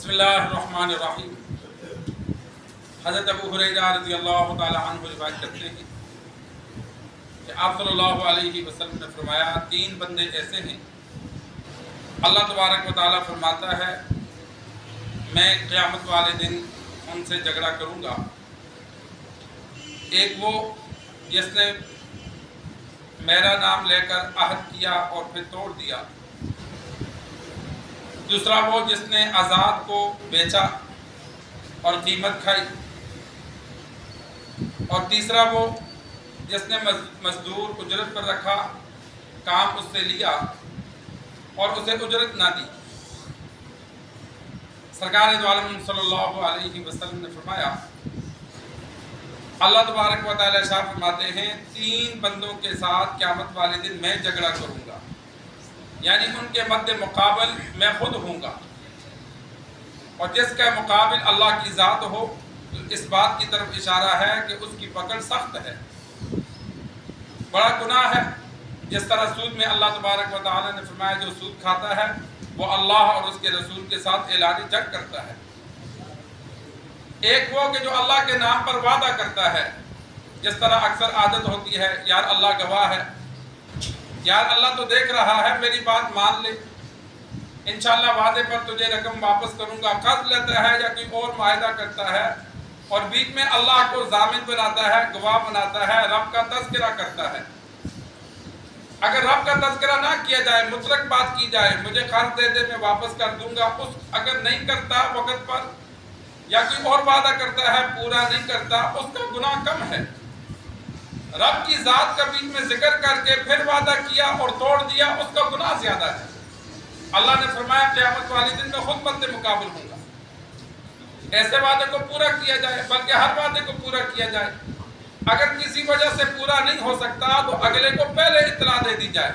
बिस्मिल्लाहिर्रहमानिर्रहीम। हज़रत अबू हुरैरा रज़ी अल्लाह ताला अन्हु रिवायत करते हैं कि आप सल्लल्लाहु अलैहि वसल्लम ने फरमाया, तीन बंदे ऐसे हैं, अल्लाह तबारक व तआला फरमाता है मैं क़यामत वाले दिन उनसे झगड़ा करूँगा। एक वो जिसने मेरा नाम लेकर अहद किया और फिर तोड़ दिया, दूसरा वो जिसने आज़ाद को बेचा और कीमत खाई, और तीसरा वो जिसने मजदूर उजरत पर रखा, काम उससे लिया और उसे उजरत ना दी। सरकार दो आलम सल्लल्लाहु अलैहि वसल्लम ने फरमाया, अल्लाह तबारक व तआला इरशाद फरमाते हैं, तीन बंदों के साथ क़यामत वाले दिन मैं झगड़ा करूँगा, यानी उनके मद्दे मुकाबल मैं खुद हूँगा। और जिसका मुकाबिल अल्लाह की ज़ात हो तो इस बात की तरफ इशारा है कि उसकी पकड़ सख्त है। बड़ा गुनाह है। जिस तरह सूद में अल्लाह तबारक व तआला ने फरमाया जो सूद खाता है वो अल्लाह और उसके रसूल के साथ ऐलानी जंग करता है। एक वो कि जो अल्लाह के नाम पर वादा करता है, जिस तरह अक्सर आदत होती है, यार अल्लाह गवाह है, यार अल्लाह तो देख रहा है, मेरी बात मान ले, इंशाअल्लाह वादे पर तुझे रकम वापस करूंगा, कर्ज लेता है या कोई और माहिदा करता है और बीच में अल्लाह को जामिन बनाता है, गवाह बनाता है, रब का तज़किरा करता है। अगर रब का तज़किरा ना किया जाए, मुतलक बात की जाए, मुझे कर्ज दे दे मैं वापस कर दूंगा, उस अगर नहीं करता वक़्त पर या कोई और वादा करता है पूरा नहीं करता, उसका गुनाह कम है। रब की ज़ात का बीच में जिक्र करके फिर वादा किया और तोड़ दिया, उसका गुनाह ज्यादा है। अल्लाह ने फरमाया क़यामत वाले दिन में खुद मद्दे मुकाबिल होगा। ऐसे वादे को पूरा किया जाए, बल्कि हर वादे को पूरा किया जाए। अगर किसी वजह से पूरा नहीं हो सकता तो अगले को पहले इत्तला दे दी जाए।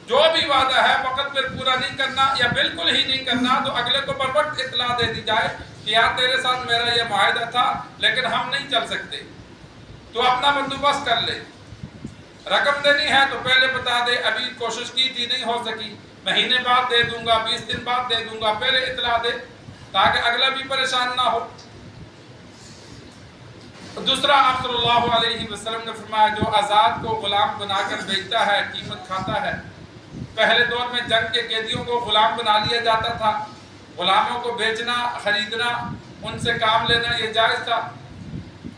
जो भी वादा है वक़्त पर पूरा नहीं करना या बिल्कुल ही नहीं करना तो अगले को बर वक्त इत्तला दे दी जाए कि यार तेरे साथ मेरा ये मुआहिदा था लेकिन हम नहीं चल सकते, तो अपना बंदोबस्त कर ले। रकम देनी है तो पहले बता दे, अभी कोशिश की थी नहीं हो सकी, महीने बाद दे दूंगा, 20 दिन बाद दे दूंगा, पहले इत्तला दे ताकि अगला भी परेशान ना हो। दूसरा, आप सल्लल्लाहु अलैहि वसल्लम ने फरमाया जो आज़ाद को गुलाम बनाकर बेचता है, कीमत खाता है। पहले दौर में जंग के कैदियों को गुलाम बना लिया जाता था। गुलामों को बेचना, खरीदना, उनसे काम लेना ये जायज़ था।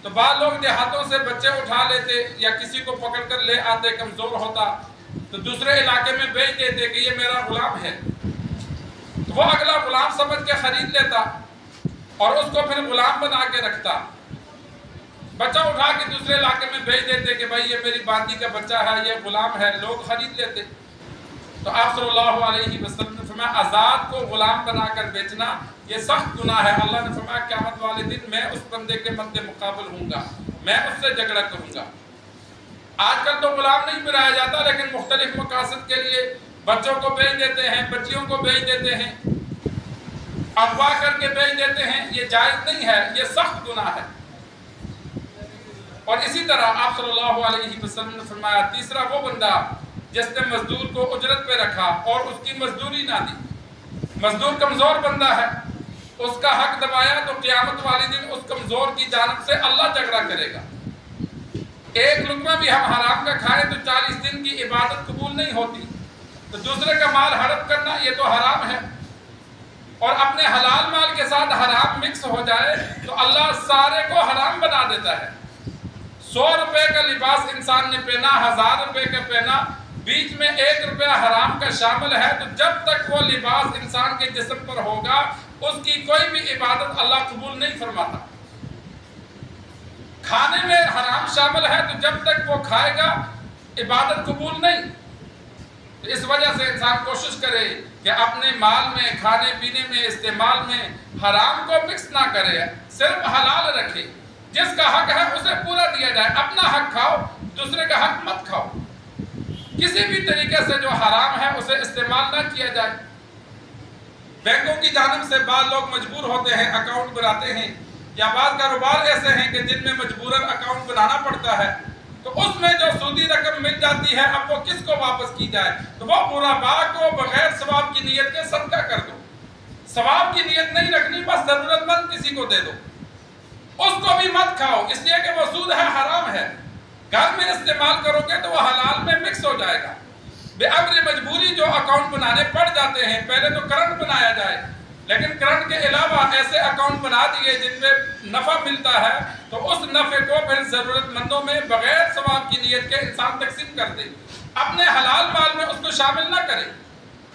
तो बाद लोग देहातों से बच्चे उठा लेते या किसी को पकड़ कर ले आते, कमज़ोर होता तो दूसरे इलाके में बेच देते कि ये मेरा गुलाम है, तो वो अगला गुलाम समझ के खरीद लेता और उसको फिर गुलाम बना के रखता। बच्चा उठा के दूसरे इलाके में भेज देते कि भाई ये मेरी बांदी का बच्चा है, ये गुलाम है, लोग खरीद लेते। तो आप सल्लल्लाहु अलैहि वसल्लम ने फरमाया आज़ाद को गुलाम बनाकर बेचना ये सख्त गुनाह है। अल्लाह ने फरमाया क़यामत वाले दिन मैं उस बंदे के मद्दे मुकाबिल हूँगा, मैं उससे झगड़ा करूँगा। आजकल तो गुलाम नहीं बनाया जाता, लेकिन मुख्तलिफ मकासद के लिए बच्चों को बेच देते हैं, बच्चियों को बेच देते हैं, अगवा करके बेच देते हैं। ये जायज़ नहीं है, ये सख्त गुनाह है। और इसी तरह आप सल्लल्लाहु अलैहि वसल्लम ने फरमाया तीसरा वो बंदा जिसने मजदूर को उजरत पे रखा और उसकी मजदूरी ना दी। मजदूर कमजोर बंदा है, उसका हक दबाया तो क़यामत वाले दिन उस कमजोर की जानिब से अल्लाह झगड़ा करेगा। एक लुक़मा भी हम हराम का खाएं तो 40 दिन की इबादत कबूल नहीं होती, तो दूसरे का माल हड़प करना ये तो हराम है। और अपने हलाल माल के साथ हराम मिक्स हो जाए तो अल्लाह सारे को हराम बना देता है। 100 रुपए का लिबास इंसान ने पहना, 1000 रुपए का पहना, बीच में 1 रुपया हराम का शामिल है, तो जब तक वो लिबास इंसान के जिस्म पर होगा उसकी कोई भी इबादत अल्लाह कबूल नहीं फरमाता। खाने में हराम शामिल है तो जब तक वो खाएगा इबादत कबूल नहीं। तो इस वजह से इंसान कोशिश करे कि अपने माल में, खाने पीने में, इस्तेमाल में हराम को मिक्स ना करे, सिर्फ हलाल रखे। जिसका हक है उसे पूरा दिया जाए, अपना हक खाओ, दूसरे का हक मत खाओ। किसी भी तरीके से जो हराम है उसे इस्तेमाल ना किया जाए। बैंकों की जानिब से बाद लोग मजबूर होते हैं, अकाउंट बनाते हैं, या बाद कारोबार ऐसे हैं कि जिनमें मजबूरन अकाउंट बनाना पड़ता है, तो उसमें जो सूदी रकम मिल जाती है अब वो किसको वापस की जाए? तो वो बुराबा को बगैर सवाब की नीयत के सदका कर दो। ثواب کی نیت نہیں رکھنی، بس ضرورت مند کسی کو دے دو، اس کو بھی مت کھاؤ، اس لیے کہ وہ سود ہے، حرام ہے، گھر میں استعمال کرو گے تو وہ حلال میں مکس ہو جائے گا۔ بے امر مجبوری جو اکاؤنٹ بنانے پڑ جاتے ہیں، پہلے تو کرنٹ بنایا جائے، لیکن کرنٹ کے علاوہ ایسے اکاؤنٹ بنا دیے جن میں نفع ملتا ہے، تو اس نفع کو پھر ضرورت مندوں میں بغیر ثواب کی نیت کے انسان تقسیم کر دے، اپنے حلال مال میں اس کو شامل نہ کرے۔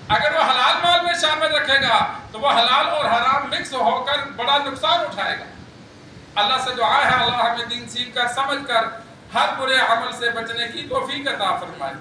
اگر وہ حلال مال میں شامل رکھے گا تو وہ حلال اور حرام مکس ہو کر بڑا نقصان اٹھائے گا۔ اللہ سے دعا ہے اللہ ہمیں دین سیکھ کر سمجھ کر ہر برے عمل سے بچنے کی توفیق عطا فرمائے۔